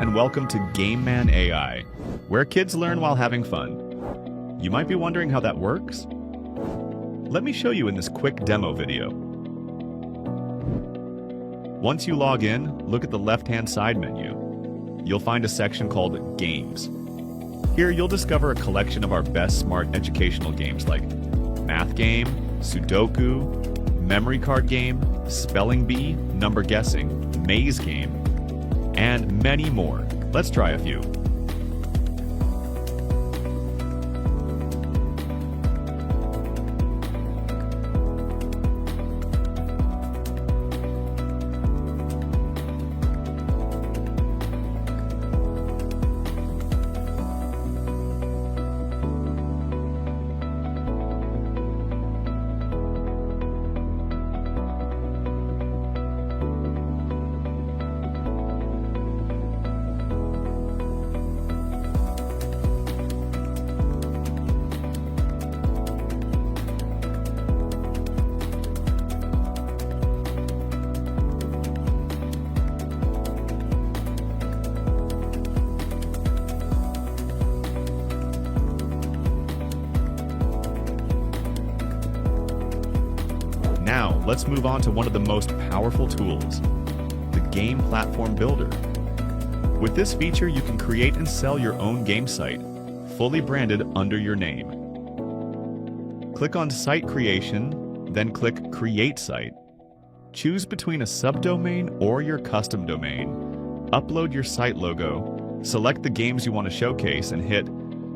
and welcome to GameMan AI, where kids learn while having fun. You might be wondering how that works? Let me show you in this quick demo video. Once you log in, look at the left-hand side menu. You'll find a section called Games. Here you'll discover a collection of our best smart educational games like Math Game, Sudoku, Memory Card Game, Spelling Bee, Number Guessing, Maze Game, and many more. Let's try a few. Now, let's move on to one of the most powerful tools, the Game Platform Builder. With this feature, you can create and sell your own game site, fully branded under your name. Click on Site Creation, then click Create Site. Choose between a subdomain or your custom domain. Upload your site logo, select the games you want to showcase, and hit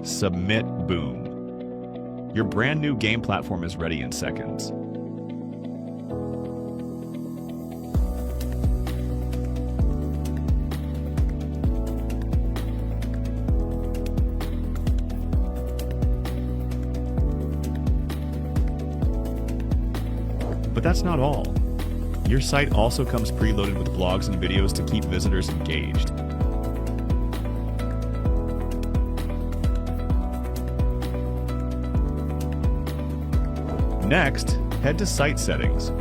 Submit. Boom. Your brand new game platform is ready in seconds. But that's not all. Your site also comes preloaded with blogs and videos to keep visitors engaged. Next, head to Site Settings.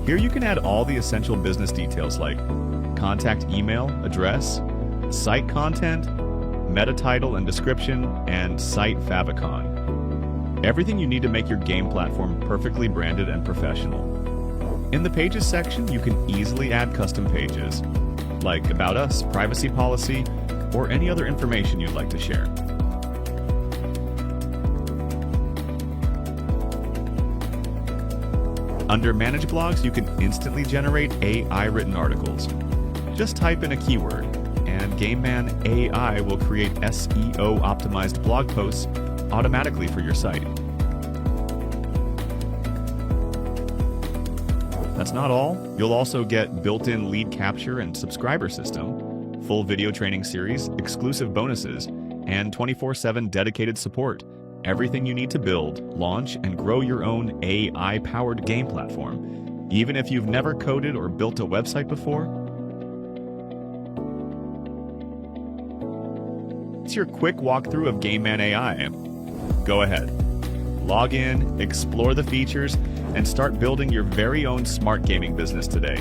Here you can add all the essential business details like contact email, address, site content, meta title and description, and site favicon. Everything you need to make your game platform perfectly branded and professional. In the Pages section, you can easily add custom pages, like About Us, Privacy Policy, or any other information you'd like to share. Under Manage Blogs, you can instantly generate AI-written articles. Just type in a keyword, and GameMan AI will create SEO-optimized blog posts automatically for your site. That's not all. You'll also get built-in lead capture and subscriber system, full video training series, exclusive bonuses, and 24/7 dedicated support. Everything you need to build, launch, and grow your own AI-powered game platform, even if you've never coded or built a website before. It's your quick walkthrough of GameMan AI. Go ahead, log in, explore the features, and start building your very own smart gaming business today.